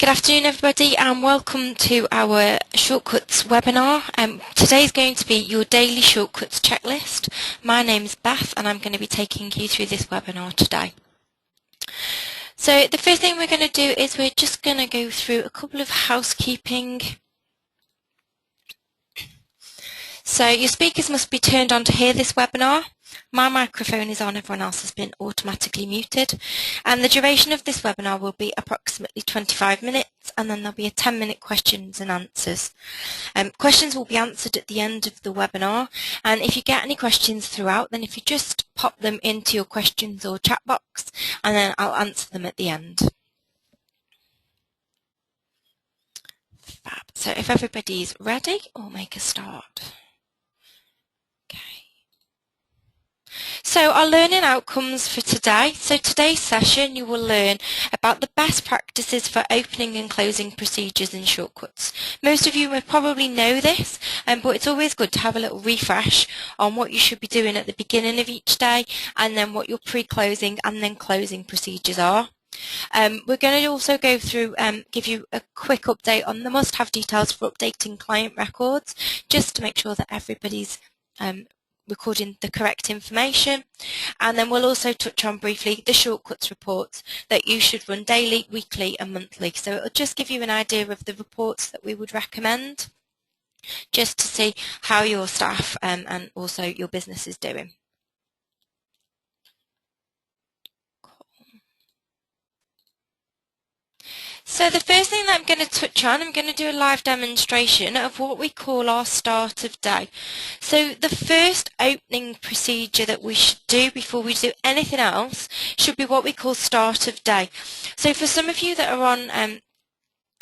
Good afternoon everybody and welcome to our Shortcuts webinar. Today is going to be your daily Shortcuts checklist. My name is Beth and I'm going to be taking you through this webinar today. So the first thing we're going to do is we're just going to go through a couple of housekeeping. So your speakers must be turned on to hear this webinar. My microphone is on, everyone else has been automatically muted. And the duration of this webinar will be approximately 25 minutes and then there'll be a 10-minute questions and answers. Questions will be answered at the end of the webinar, and if you get any questions throughout, then if you just pop them into your questions or chat box and then I'll answer them at the end. Fab. So if everybody's ready, we'll make a start. So our learning outcomes for today. So today's session you will learn about the best practices for opening and closing procedures in Shortcuts. Most of you will probably know this, but it's always good to have a little refresh on what you should be doing at the beginning of each day and then what your pre-closing and then closing procedures are. We're going to also go through give you a quick update on the must-have details for updating client records, just to make sure that everybody's recording the correct information, and then we'll also touch on briefly the Shortcuts reports that you should run daily, weekly and monthly. So it'll just give you an idea of the reports that we would recommend, just to see how your staff and also your business is doing. So the first thing that I'm going to touch on, I'm going to do a live demonstration of what we call our start of day. So the first opening procedure that we should do before we do anything else should be what we call start of day. So for some of you that are on,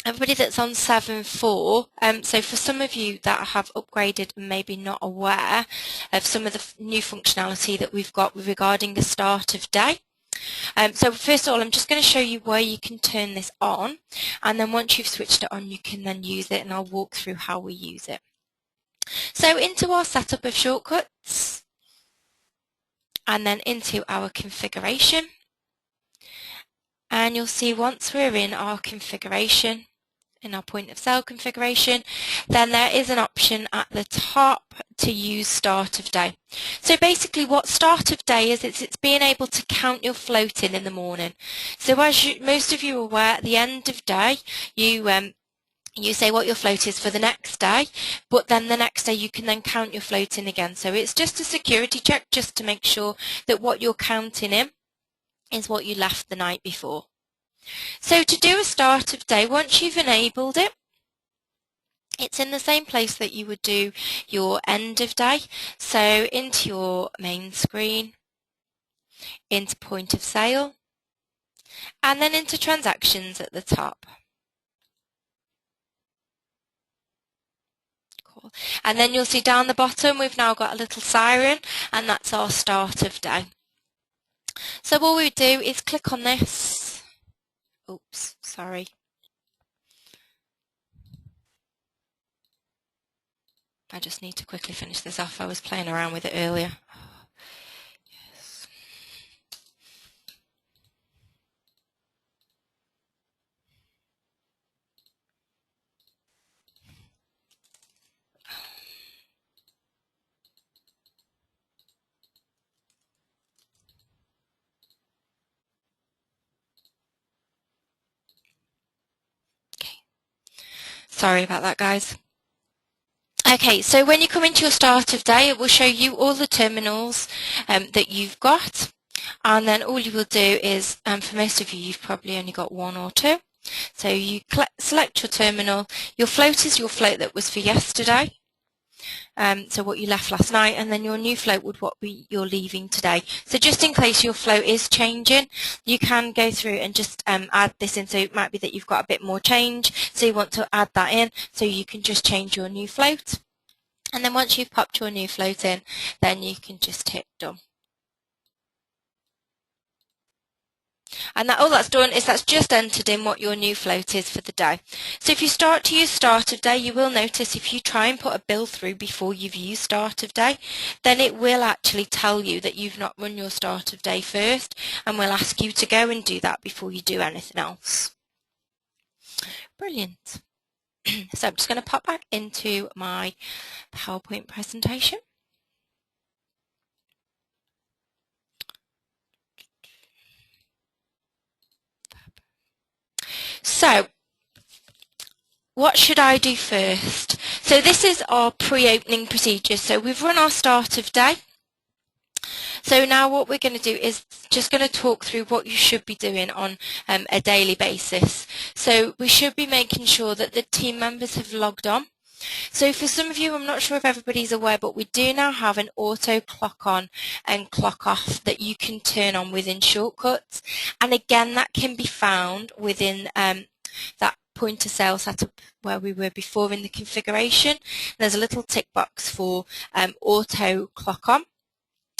everybody that's on 7.4, so for some of you that have upgraded and maybe not aware of some of the new functionality that we've got regarding the start of day. So first of all, I'm just going to show you where you can turn this on, and then once you've switched it on you can then use it, and I'll walk through how we use it. So into our setup of Shortcuts, and then into our configuration, and you'll see once we're in our configuration, in our point of sale configuration, then there is an option at the top to use start of day. So basically what start of day is, it's being able to count your float in the morning. So as most of you are aware, at the end of day you say what your float is for the next day, but then the next day you can then count your float in again. So it's just a security check, just to make sure that what you're counting in is what you left the night before. So to do a start of day, once you've enabled it, it's in the same place that you would do your end of day. So into your main screen, into point of sale, and then into transactions at the top. Cool. And then you'll see down the bottom we've now got a little siren, and that's our start of day. So all we do is click on this. Oops, sorry. I just need to quickly finish this off. I was playing around with it earlier. Yes. Okay. Sorry about that, guys. Okay, so when you come into your start of day, it will show you all the terminals that you've got, and then all you will do is, for most of you, you've probably only got one or two. So you select your terminal. Your float is your float that was for yesterday, so what you left last night, and then your new float would what you're leaving today. So just in case your float is changing, you can go through and just add this in. So it might be that you've got a bit more change, so you want to add that in, so you can just change your new float. And then once you've popped your new float in, then you can just hit done. And all that's done is that's just entered in what your new float is for the day. So if you start to use start of day, you will notice if you try and put a bill through before you've used start of day, then it will actually tell you that you've not run your start of day first, and will ask you to go and do that before you do anything else. Brilliant. So I'm just going to pop back into my PowerPoint presentation. So what should I do first? So this is our pre-opening procedure. So we've run our start of day. So now what we're going to do is just going to talk through what you should be doing on a daily basis. So we should be making sure that the team members have logged on. So for some of you, I'm not sure if everybody's aware, but we do now have an auto clock on and clock off that you can turn on within Shortcuts. And again, that can be found within that point of sale setup where we were before in the configuration. There's a little tick box for auto clock on.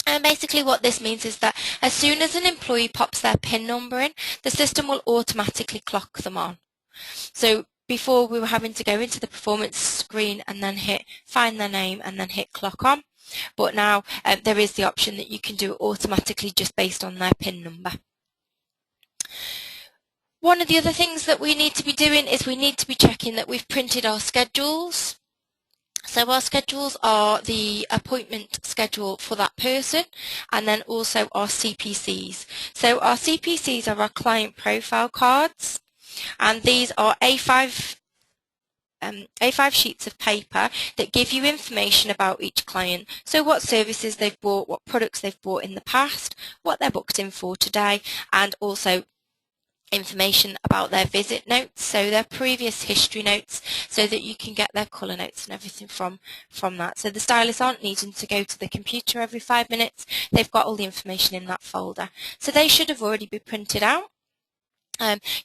And basically what this means is that as soon as an employee pops their PIN number in, the system will automatically clock them on. So before we were having to go into the performance screen and then hit find their name and then hit clock on. But now there is the option that you can do it automatically just based on their PIN number. One of the other things that we need to be doing is we need to be checking that we've printed our schedules. So our schedules are the appointment schedule for that person and then also our CPCs. So our CPCs are our client profile cards, and these are A5 sheets of paper that give you information about each client. So what services they've bought, what products they've bought in the past, what they're booked in for today, and also information about their visit notes, so their previous history notes, so that you can get their colour notes and everything from that. So the stylists aren't needing to go to the computer every 5 minutes. They've got all the information in that folder. So they should have already been printed out.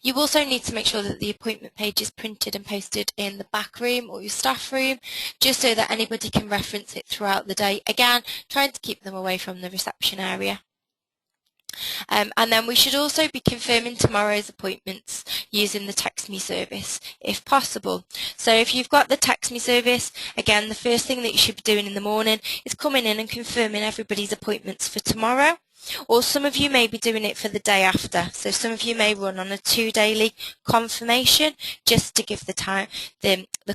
You also need to make sure that the appointment page is printed and posted in the back room or your staff room, just so that anybody can reference it throughout the day. Again, trying to keep them away from the reception area. And then we should also be confirming tomorrow's appointments using the Text Me service if possible. So if you've got the Text Me service, again, the first thing that you should be doing in the morning is coming in and confirming everybody's appointments for tomorrow. Or some of you may be doing it for the day after. So some of you may run on a 2 daily confirmation just to give the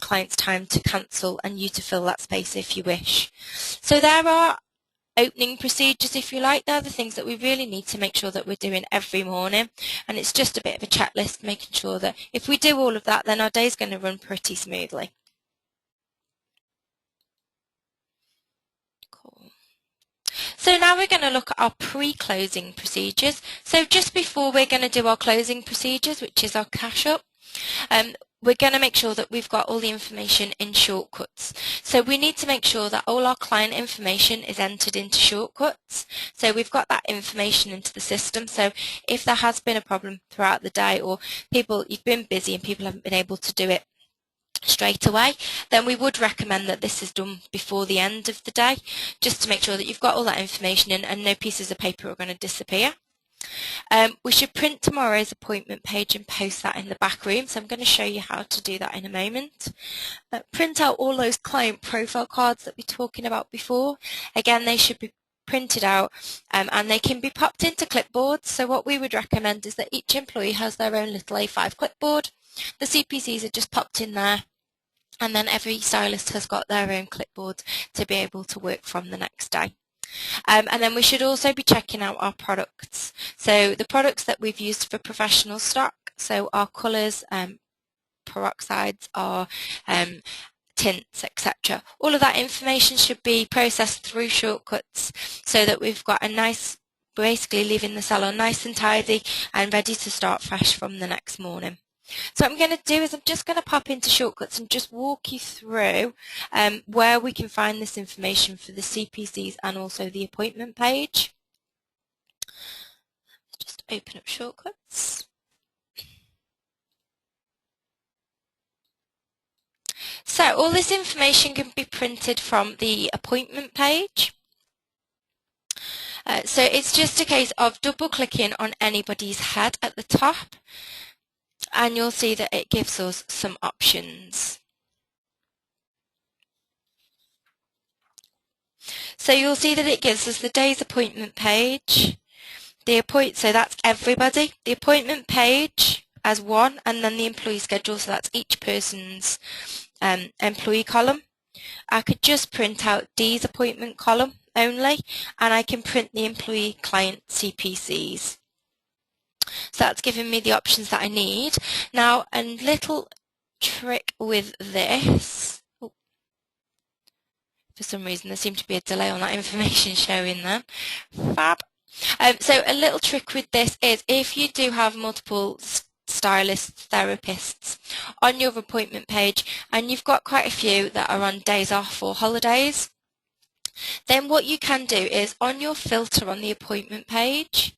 clients time to cancel and you to fill that space if you wish. So there are opening procedures, if you like. They're the things that we really need to make sure that we're doing every morning, and it's just a bit of a checklist, making sure that if we do all of that, then our day's going to run pretty smoothly. Cool. So now we're going to look at our pre-closing procedures. So just before we're going to do our closing procedures, which is our cash up, we're going to make sure that we've got all the information in Shortcuts. So we need to make sure that all our client information is entered into Shortcuts. So we've got that information into the system. So if there has been a problem throughout the day, or you've been busy and people haven't been able to do it straight away, then we would recommend that this is done before the end of the day, just to make sure that you've got all that information in and no pieces of paper are going to disappear. We should print tomorrow's appointment page and post that in the back room, so I'm going to show you how to do that in a moment. Print out all those client profile cards that we were talking about before. Again, they should be printed out and they can be popped into clipboards. So what we would recommend is that each employee has their own little A5 clipboard. The CPCs are just popped in there, and then every stylist has got their own clipboard to be able to work from the next day. And then we should also be checking out our products. So the products that we've used for professional stock, so our colours, peroxides, our tints, etc. All of that information should be processed through Shortcuts so that we've got a nice, basically leaving the salon nice and tidy and ready to start fresh from the next morning. So what I'm going to do is I'm just going to pop into Shortcuts and just walk you through where we can find this information for the CPCs and also the appointment page. Just open up Shortcuts. So all this information can be printed from the appointment page. So it's just a case of double clicking on anybody's head at the top, and you'll see that it gives us some options. So you'll see that it gives us the day's appointment page, so that's everybody, the appointment page, as one, and then the employee schedule, so that's each person's employee column. I could just print out D's appointment column only, and I can print the employee client CPCs. So that's giving me the options that I need. Now, a little trick with this. Oh, for some reason there seemed to be a delay on that information showing there. Fab. So a little trick with this is if you do have multiple stylists, therapists on your appointment page, and you've got quite a few that are on days off or holidays, then what you can do is on your filter on the appointment page,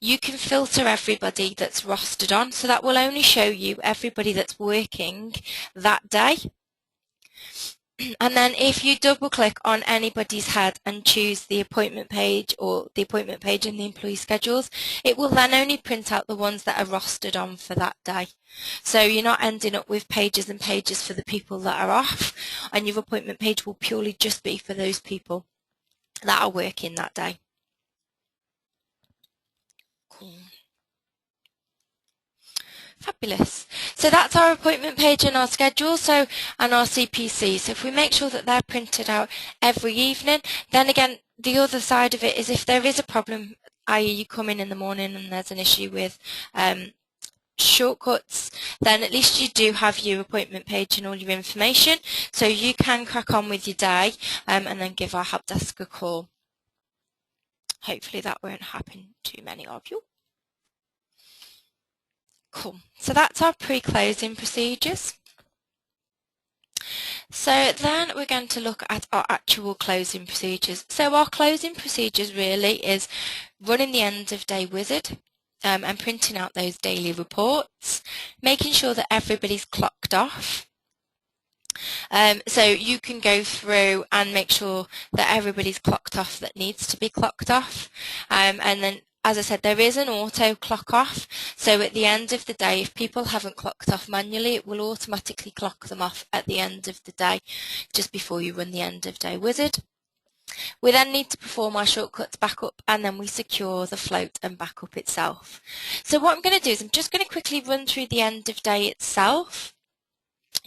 you can filter everybody that's rostered on, so that will only show you everybody that's working that day. And then if you double click on anybody's head and choose the appointment page or the appointment page in the employee schedules, it will then only print out the ones that are rostered on for that day. So you're not ending up with pages and pages for the people that are off, and your appointment page will purely just be for those people that are working that day. Cool. Fabulous. So that's our appointment page and our schedule, and our CPC. So if we make sure that they're printed out every evening, then again, the other side of it is if there is a problem, i.e. you come in the morning and there's an issue with shortcuts, then at least you do have your appointment page and all your information, so you can crack on with your day and then give our help desk a call. Hopefully that won't happen to many of you. Cool. So that's our pre-closing procedures. So then we're going to look at our actual closing procedures. So our closing procedures really is running the end of day wizard and printing out those daily reports, making sure that everybody's clocked off. So you can go through and make sure that everybody's clocked off that needs to be clocked off, and then as I said, there is an auto clock off, so at the end of the day, if people haven't clocked off manually, it will automatically clock them off at the end of the day, just before you run the end of day wizard. We then need to perform our shortcuts backup, and then we secure the float and backup itself. So what I'm going to do is I'm just going to quickly run through the end of day itself,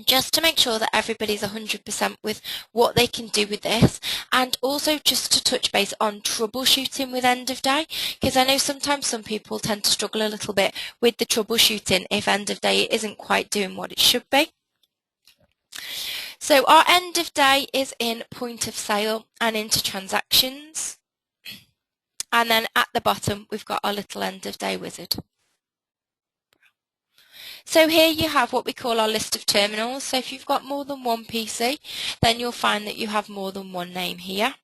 just to make sure that everybody's 100% with what they can do with this, and also just to touch base on troubleshooting with end of day, because I know sometimes some people tend to struggle a little bit with the troubleshooting if end of day isn't quite doing what it should be. So our end of day is in point of sale and into transactions, and then at the bottom we've got our little end of day wizard. So here you have what we call our list of terminals. So if you've got more than one PC, then you'll find that you have more than one name here.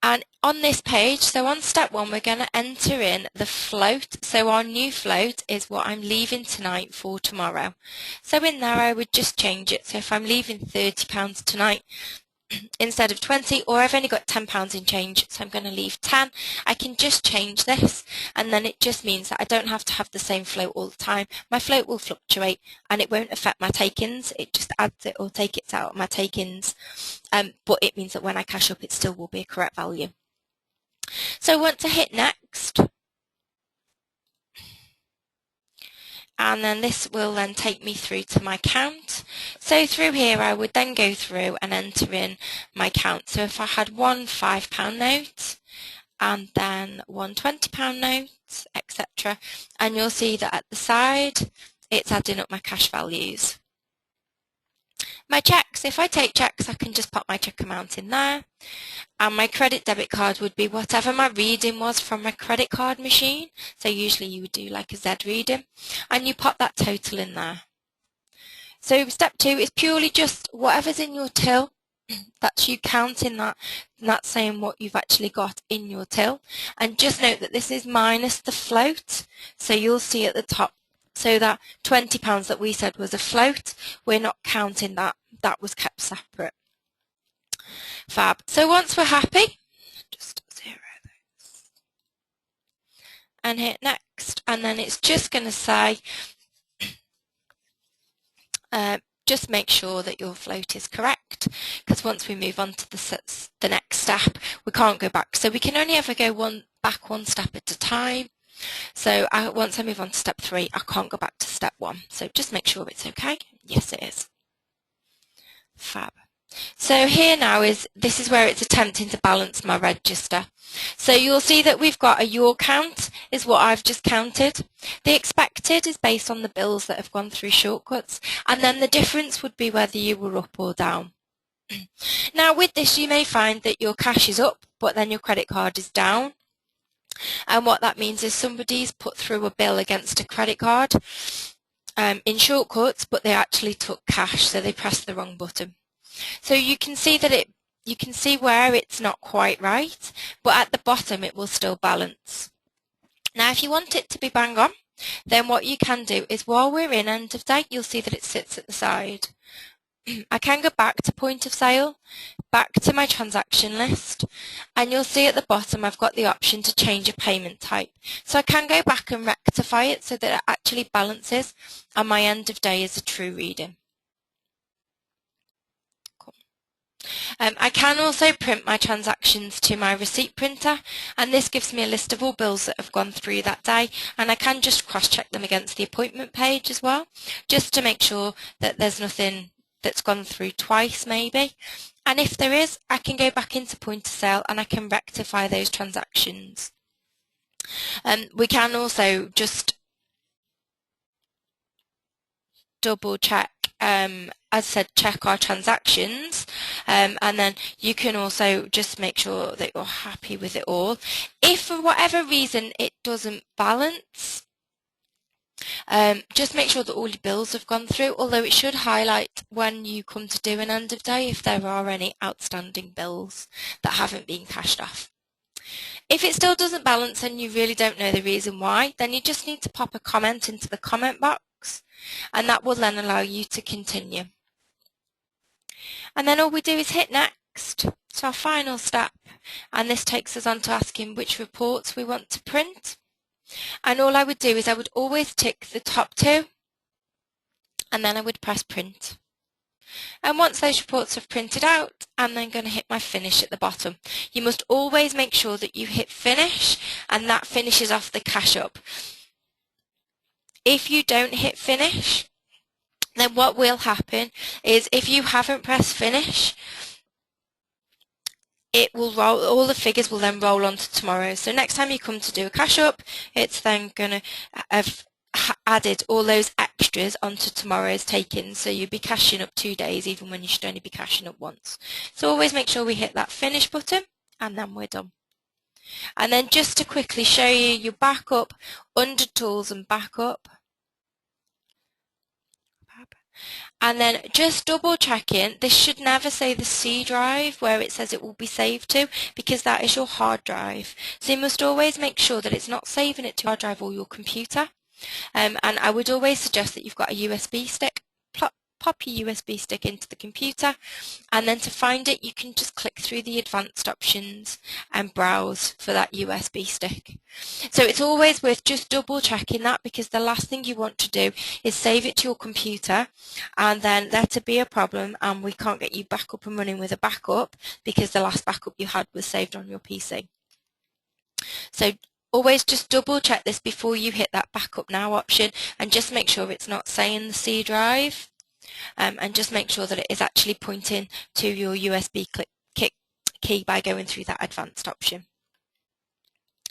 And on this page, so on step 1, we're going to enter in the float. So our new float is what I'm leaving tonight for tomorrow. So in there I would just change it. So if I'm leaving £30 tonight, instead of 20, or I've only got £10 in change, so I'm going to leave 10. I can just change this, and then it just means that I don't have to have the same float all the time. My float will fluctuate, and it won't affect my take-ins. It just adds it or take it out of my take-ins, but it means that when I cash up, it still will be a correct value. So once I hit next, and then this will then take me through to my count. So through here I would then go through and enter in my count. So if I had one £5 note and then one £20 note, etc., and you'll see that at the side it's adding up my cash values. My checks, if I take checks I can just pop my check amount in there, and my credit debit card would be whatever my reading was from my credit card machine. So usually you would do like a Z reading, and you pop that total in there. So step 2 is purely just whatever's in your till, that's you counting that, and that's saying what you've actually got in your till. And just note that this is minus the float, so you'll see at the top, so that £20 that we said was a float, we're not counting that, that was kept separate. Fab. So once we're happy, just zero those and hit next, and then it's just going to say just make sure that your float is correct, because once we move on to the next step we can't go back, so we can only ever go back one step at a time. So once I move on to step 3, I can't go back to step 1. So just make sure it's okay. Yes, it is. Fab. So here now this is where it's attempting to balance my register. So you'll see that we've got a your count is what I've just counted. The expected is based on the bills that have gone through shortcuts, and then the difference would be whether you were up or down. Now with this you may find that your cash is up but then your credit card is down, and what that means is somebody's put through a bill against a credit card in shortcuts, but they actually took cash, so they pressed the wrong button. So you can see that you can see where it's not quite right, but at the bottom it will still balance. Now if you want it to be bang on, then what you can do is while we're in end of day, you'll see that it sits at the side. I can go back to point of sale, back to my transaction list, and you'll see at the bottom I've got the option to change a payment type. So I can go back and rectify it so that it actually balances and my end of day is a true reading. I can also print my transactions to my receipt printer, and this gives me a list of all bills that have gone through that day, and I can just cross-check them against the appointment page as well, just to make sure that there's nothing that's gone through twice maybe. And if there is, I can go back into point of sale and I can rectify those transactions. We can also just double check, as I said, check our transactions, and then you can also just make sure that you're happy with it all. If for whatever reason it doesn't balance, just make sure that all your bills have gone through, although it should highlight when you come to do an end of day if there are any outstanding bills that haven't been cashed off. If it still doesn't balance and you really don't know the reason why, then you just need to pop a comment into the comment box, and that will then allow you to continue. And then all we do is hit next. It's our final step, and this takes us on to asking which reports we want to print. And all I would do is I would always tick the top 2, and then I would press print. And once those reports have printed out, I'm then going to hit my finish at the bottom. You must always make sure that you hit finish, and that finishes off the cash up. If you don't hit finish, then what will happen is if you haven't pressed finish, it will roll, all the figures will then roll on to tomorrow. So next time you come to do a cash up, it's then going to have added all those extras onto tomorrow's take-in, so you'll be cashing up 2 days even when you should only be cashing up once. So always make sure we hit that finish button, and then we're done. And then just to quickly show you your backup, under tools and backup, and then just double checking, this should never say the C drive where it says it will be saved to, because that is your hard drive. So you must always make sure that it's not saving it to your hard drive or your computer. And I would always suggest that you've got a USB stick. Pop your USB stick into the computer, and then to find it you can just click through the advanced options and browse for that USB stick. So it's always worth just double checking that, because the last thing you want to do is save it to your computer and then there to be a problem and we can't get you back up and running with a backup because the last backup you had was saved on your PC. So always just double check this before you hit that backup now option, and just make sure it's not saying the C drive. And just make sure that it is actually pointing to your USB key by going through that advanced option.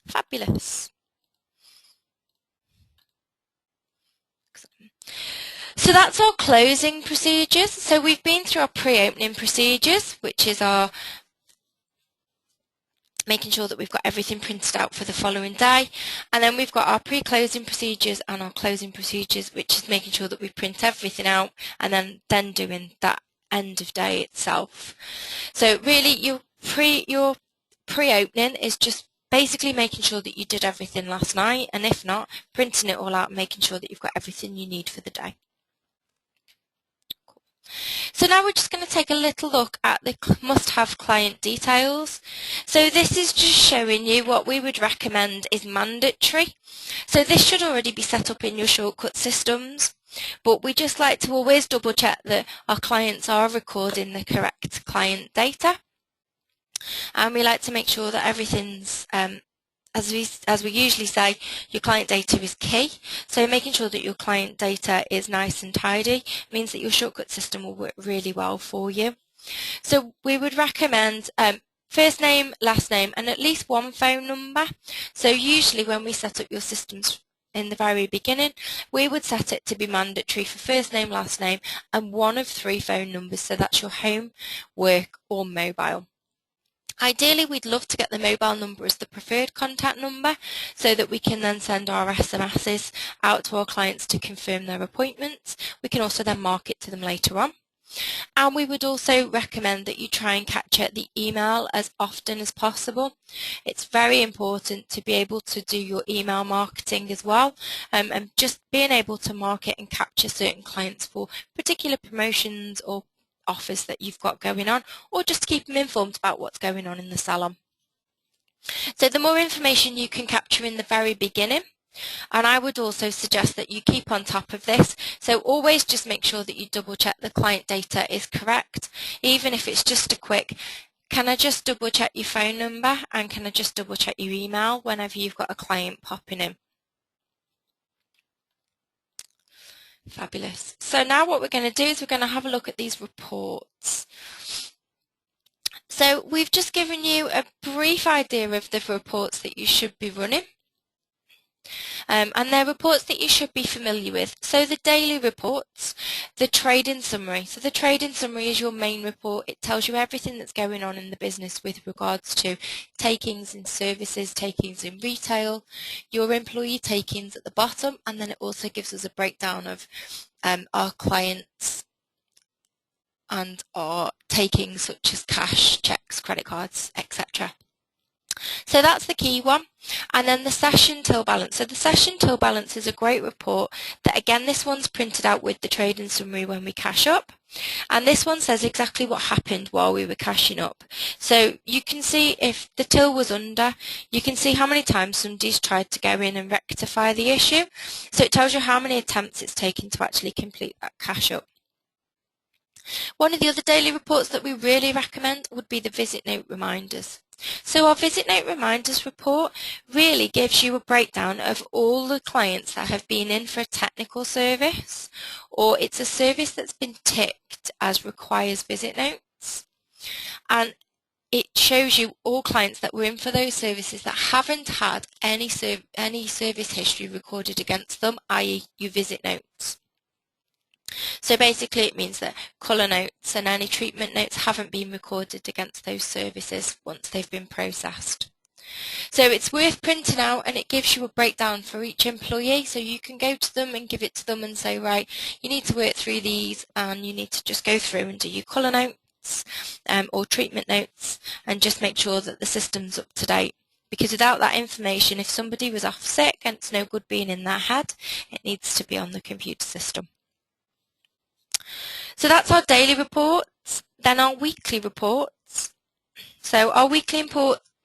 Fabulous. So that's our closing procedures. So we've been through our pre-opening procedures, which is our making sure that we've got everything printed out for the following day, and then we've got our pre-closing procedures and our closing procedures, which is making sure that we print everything out and then doing that end of day itself. So really your pre-opening is just basically making sure that you did everything last night, and if not, printing it all out and making sure that you've got everything you need for the day. So now we're just going to take a little look at the must-have client details. So this is just showing you what we would recommend is mandatory. So this should already be set up in your shortcut systems, but we just like to always double check that our clients are recording the correct client data. And we like to make sure that everything's as we usually say, your client data is key. So making sure that your client data is nice and tidy means that your shortcut system will work really well for you. So we would recommend first name, last name, and at least one phone number. So usually when we set up your systems in the very beginning, we would set it to be mandatory for first name, last name, and one of 3 phone numbers. So that's your home, work, or mobile. Ideally, we'd love to get the mobile number as the preferred contact number so that we can then send our SMSs out to our clients to confirm their appointments. We can also then market to them later on. And we would also recommend that you try and capture the email as often as possible. It's very important to be able to do your email marketing as well, and just being able to market and capture certain clients for particular promotions or offers that you've got going on, or just to keep them informed about what's going on in the salon. So the more information you can capture in the very beginning, and I would also suggest that you keep on top of this. So always just make sure that you double check the client data is correct, even if it's just a quick, can I just double check your phone number and can I just double check your email whenever you've got a client popping in. Fabulous. So now what we're going to do is we're going to have a look at these reports. So we've just given you a brief idea of the reports that you should be running. And they're reports that you should be familiar with. So the daily reports, the trading summary. So the trading summary is your main report. It tells you everything that's going on in the business with regards to takings in services, takings in retail, your employee takings at the bottom, and then it also gives us a breakdown of our clients and our takings such as cash, checks, credit cards, etc. So that's the key one. And then the session till balance. So the session till balance is a great report that, again, this one's printed out with the trading summary when we cash up. And this one says exactly what happened while we were cashing up. So you can see if the till was under, you can see how many times somebody's tried to go in and rectify the issue. So it tells you how many attempts it's taken to actually complete that cash up. One of the other daily reports that we really recommend would be the visit note reminders. So our visit note reminders report really gives you a breakdown of all the clients that have been in for a technical service, or it's a service that's been ticked as requires visit notes. And it shows you all clients that were in for those services that haven't had any service history recorded against them, i.e. your visit notes. So basically it means that colour notes and any treatment notes haven't been recorded against those services once they've been processed. So it's worth printing out, and it gives you a breakdown for each employee, so you can go to them and give it to them and say, right, you need to work through these and you need to just go through and do your colour notes or treatment notes and just make sure that the system's up to date. Because without that information, if somebody was off sick and it's no good being in their head, it needs to be on the computer system. So that's our daily reports. Then our weekly reports. So our weekly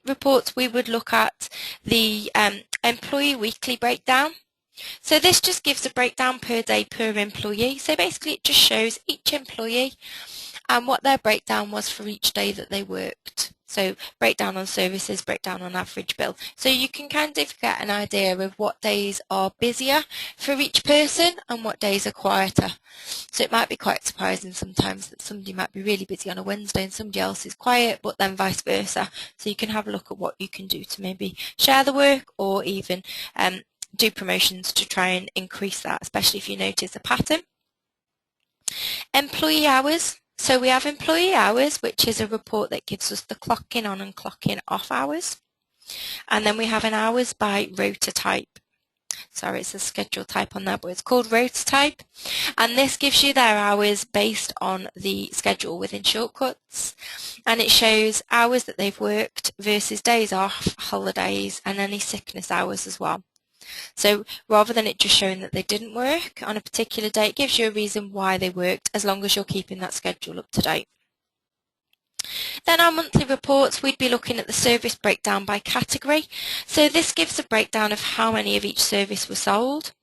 reports, we would look at the employee weekly breakdown. So this just gives a breakdown per day per employee. So basically it just shows each employee and what their breakdown was for each day that they worked. So breakdown on services, breakdown on average bill. So you can kind of get an idea of what days are busier for each person and what days are quieter. So it might be quite surprising sometimes that somebody might be really busy on a Wednesday and somebody else is quiet, but then vice versa. So you can have a look at what you can do to maybe share the work or even do promotions to try and increase that, especially if you notice a pattern. Employee hours. So we have employee hours, which is a report that gives us the clocking on and clocking off hours. And then we have an hours by rota type. Sorry, it's a schedule type on there, but it's called rota type. And this gives you their hours based on the schedule within Shortcuts. And it shows hours that they've worked versus days off, holidays, and any sickness hours as well. So rather than it just showing that they didn't work on a particular day, it gives you a reason why they worked, as long as you're keeping that schedule up to date. Then our monthly reports, we'd be looking at the service breakdown by category. So this gives a breakdown of how many of each service were sold.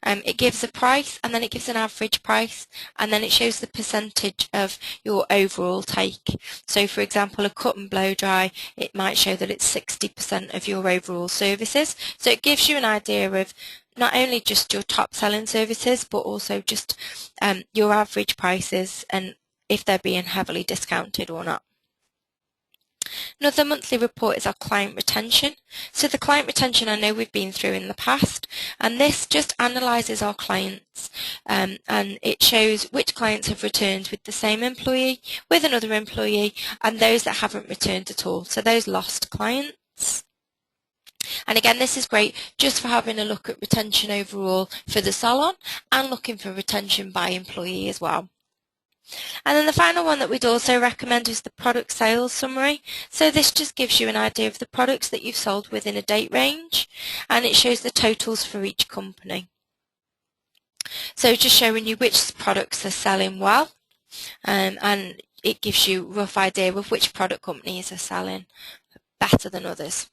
It gives a price, and then it gives an average price, and then it shows the percentage of your overall take. So for example, a cut and blow dry, it might show that it's 60% of your overall services. So it gives you an idea of not only just your top selling services, but also just your average prices and if they're being heavily discounted or not. Another monthly report is our client retention. So the client retention I know we've been through in the past, and this just analyses our clients and it shows which clients have returned with the same employee, with another employee, and those that haven't returned at all, so those lost clients. And again, this is great just for having a look at retention overall for the salon and looking for retention by employee as well. And then the final one that we'd also recommend is the product sales summary. So this just gives you an idea of the products that you've sold within a date range, and it shows the totals for each company. So just showing you which products are selling well, and it gives you a rough idea of which product companies are selling better than others.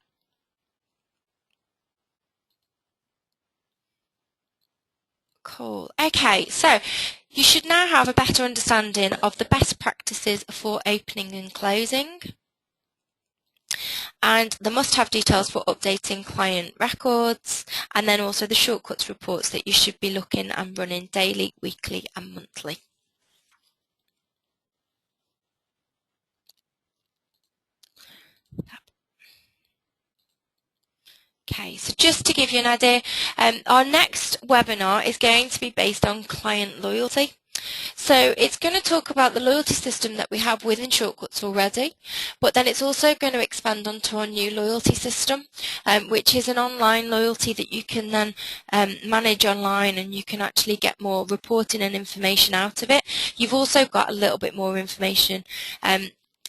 Cool. Okay, so you should now have a better understanding of the best practices for opening and closing, and the must-have details for updating client records, and then also the shortcuts reports that you should be looking and running daily, weekly and monthly. Okay, so just to give you an idea, our next webinar is going to be based on client loyalty. So it's going to talk about the loyalty system that we have within Shortcuts already, but then it's also going to expand onto our new loyalty system, which is an online loyalty that you can then manage online, and you can actually get more reporting and information out of it. You've also got a little bit more information.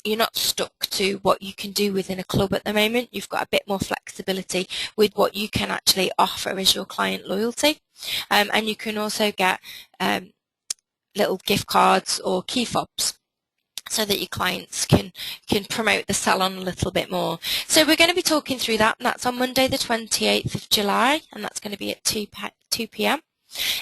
You're not stuck to what you can do within a club at the moment. You've got a bit more flexibility with what you can actually offer as your client loyalty, and you can also get little gift cards or key fobs so that your clients can promote the salon a little bit more. So we're going to be talking through that, and that's on Monday the 28th of July, and that's going to be at 2 p.m.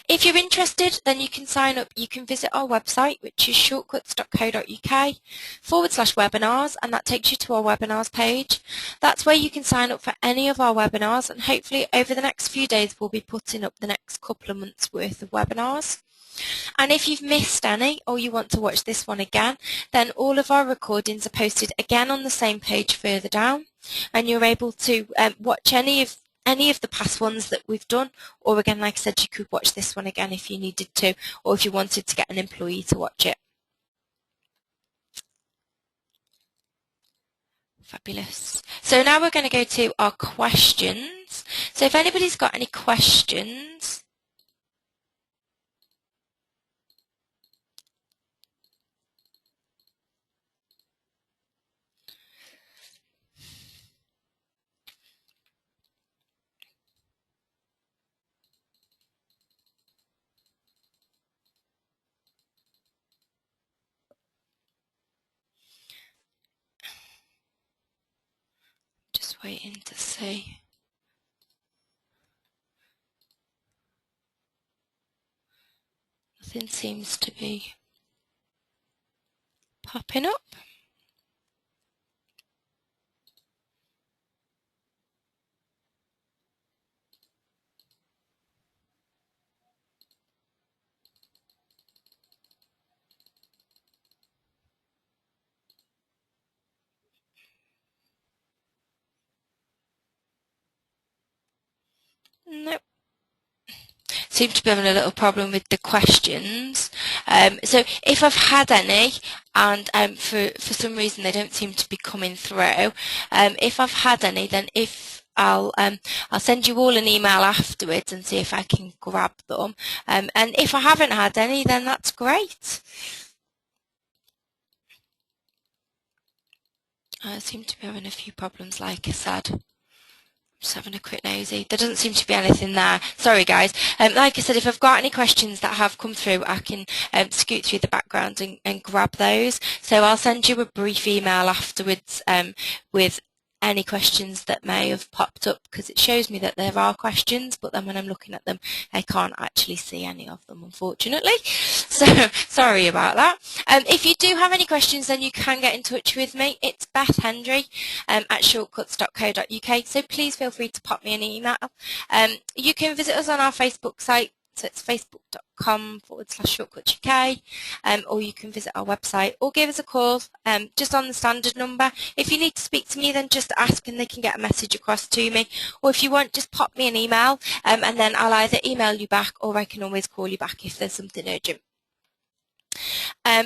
If you're interested, then you can sign up. You can visit our website, which is shortcuts.co.uk/webinars, and that takes you to our webinars page. That's where you can sign up for any of our webinars, and hopefully over the next few days we'll be putting up the next couple of months worth of webinars. And if you've missed any, or you want to watch this one again, then all of our recordings are posted again on the same page further down, and you're able to watch any of the past ones that we've done, or again, like I said, you could watch this one again if you needed to, or if you wanted to get an employee to watch it. Fabulous. So now we're going to go to our questions. So if anybody's got any questions, just waiting to see. Nothing seems to be popping up. Nope. Seem to be having a little problem with the questions. So if I've had any, and for some reason they don't seem to be coming through, if I've had any, then I'll send you all an email afterwards and see if I can grab them. And if I haven't had any, then that's great. I seem to be having a few problems, like I said. Just having a quick nosy. There doesn't seem to be anything there. Sorry, guys. Like I said, if I've got any questions that have come through, I can scoot through the background and grab those. So I'll send you a brief email afterwards with any questions that may have popped up, because it shows me that there are questions, but then when I'm looking at them I can't actually see any of them, unfortunately. So sorry about that. If you do have any questions, then you can get in touch with me. It's Beth Hendry at shortcuts.co.uk, so please feel free to pop me an email. You can visit us on our Facebook site, so it's facebook.com/shortcutsuk, or you can visit our website or give us a call just on the standard number. If you need to speak to me, then just ask and they can get a message across to me, or if you want, just pop me an email and then I'll either email you back or I can always call you back if there's something urgent.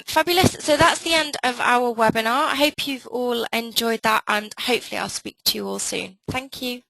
Fabulous. So that's the end of our webinar. I hope you've all enjoyed that, and hopefully I'll speak to you all soon. Thank you.